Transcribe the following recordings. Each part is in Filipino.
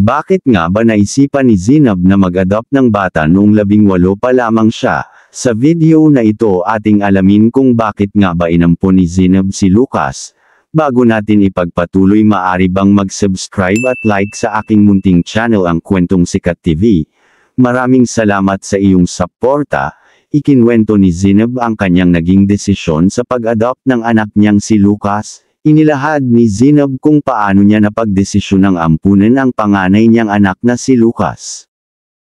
Bakit nga ba naisipan ni Zinab na mag-adopt ng bata noong 18 pa lamang siya? Sa video na ito ating alamin kung bakit nga ba inampon ni Zinab si Lucas. Bago natin ipagpatuloy, maaari bang mag-subscribe at like sa aking munting channel ang Kwentong Sikat TV. Maraming salamat sa iyong suporta. Ikinwento ni Zinab ang kanyang naging desisyon sa pag-adopt ng anak niyang si Lucas. Inilahad ni Zinab kung paano niya napagdesisyon ng ampunan ang panganay niyang anak na si Lucas.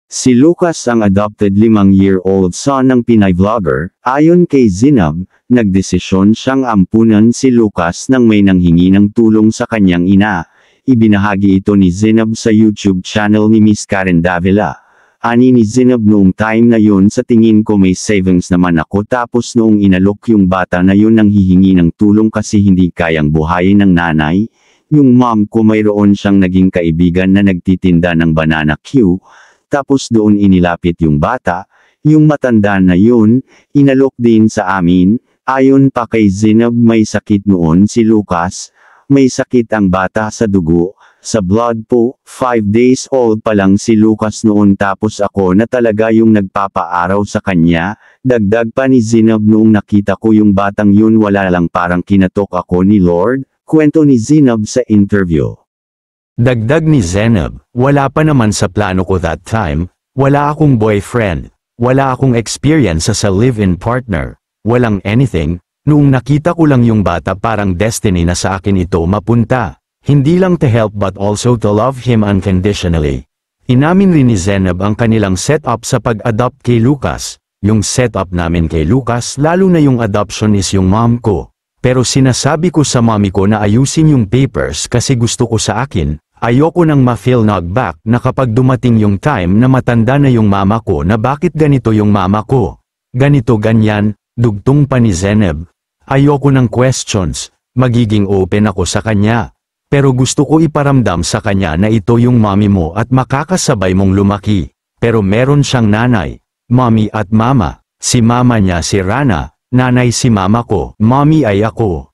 Si Lucas ang adopted 5-year-old son ng Pinay vlogger. Ayon kay Zinab, nagdesisyon siyang ampunan si Lucas nang may nanghingi ng tulong sa kanyang ina. Ibinahagi ito ni Zinab sa YouTube channel ni Miss Karen Davila. Ani ni Zinab, noong time na yun sa tingin ko may savings naman ako, tapos noong inalok yung bata na yun nang hihingi ng tulong kasi hindi kayang buhayin ng nanay, yung mom ko mayroon siyang naging kaibigan na nagtitinda ng banana Q, tapos doon inilapit yung bata, yung matanda na yun, inalok din sa amin. Ayon pa kay Zinab, may sakit noon si Lucas, may sakit ang bata sa dugo. Sa blood po, 5 days old pa lang si Lucas noon, tapos ako na talaga yung nagpapaaraw sa kanya. Dagdag pa ni Zinab, noong nakita ko yung batang yun wala lang, parang kinatok ako ni Lord. Kwento ni Zinab sa interview. Dagdag ni Zinab, wala pa naman sa plano ko that time, wala akong boyfriend, wala akong experience as a live-in partner, walang anything. Noong nakita ko lang yung bata, parang destiny na sa akin ito mapunta. Hindi lang to help but also to love him unconditionally. Inamin rin ni Zinab ang kanilang setup sa pag-adopt kay Lucas. Yung setup namin kay Lucas, lalo na yung adoption, is yung mom ko. Pero sinasabi ko sa mommy ko na ayusin yung papers kasi gusto ko sa akin. Ayoko nang ma-feel knockback na kapag dumating yung time na matanda na yung mama ko na bakit ganito yung mama ko. Ganito ganyan, dugtong pa ni Zinab. Ayoko ng questions, magiging open ako sa kanya. Pero gusto ko iparamdam sa kanya na ito yung mommy mo at makakasabay mong lumaki. Pero meron siyang nanay, mommy at mama. Si mama niya si Rana, nanay si mama ko, mommy ay ako.